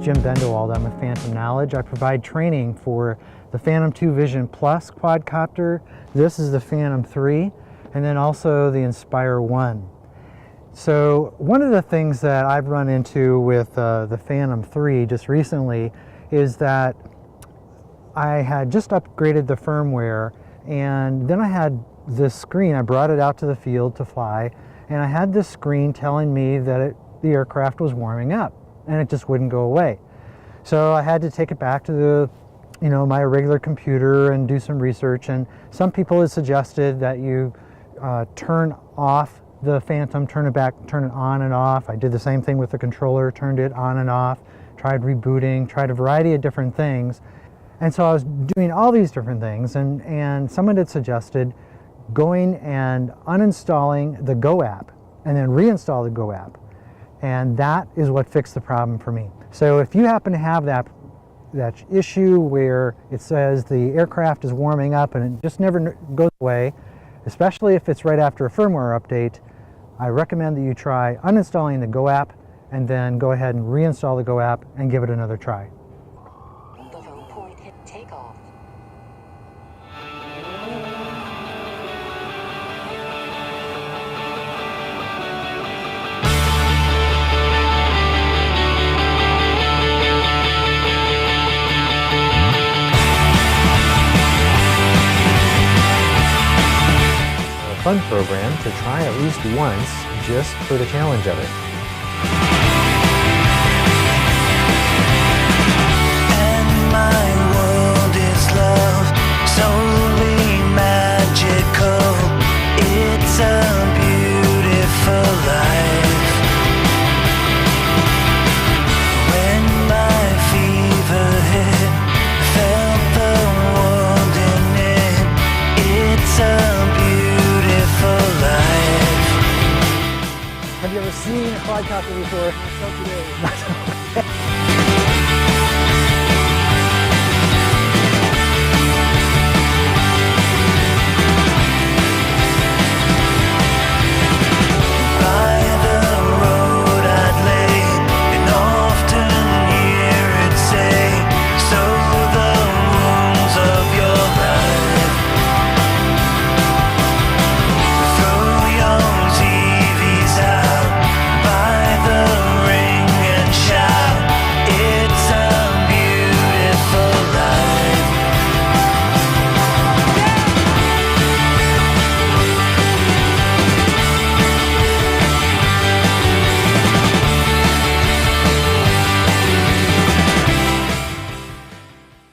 Jim Bendewald. I'm with Phantom Knowledge. I provide training for the Phantom 2 Vision Plus quadcopter. This is the Phantom 3, and then also the Inspire 1. So one of the things that I've run into with the Phantom 3 just recently is that I had just upgraded the firmware, and then I had this screen. I brought it out to the field to fly, and I had this screen telling me that the aircraft was warming up, and it just wouldn't go away. So I had to take it back to my regular computer and do some research, and some people had suggested that you turn off the Phantom, turn it on and off. I did the same thing with the controller, turned it on and off, tried rebooting, tried a variety of different things. And so I was doing all these different things, and someone had suggested going and uninstalling the Go app and then reinstall the Go app. And that is what fixed the problem for me. So if you happen to have that issue where it says the aircraft is warming up and it just never goes away, especially if it's right after a firmware update, I recommend that you try uninstalling the Go app and then go ahead and reinstall the Go app and give it another try. Takeoff. Fun program to try at least once just for the challenge of it. And my world is love, solely magical. It's a beautiful life. When my fever hit, felt the world in it. It's a Have you ever seen a quadcopter before?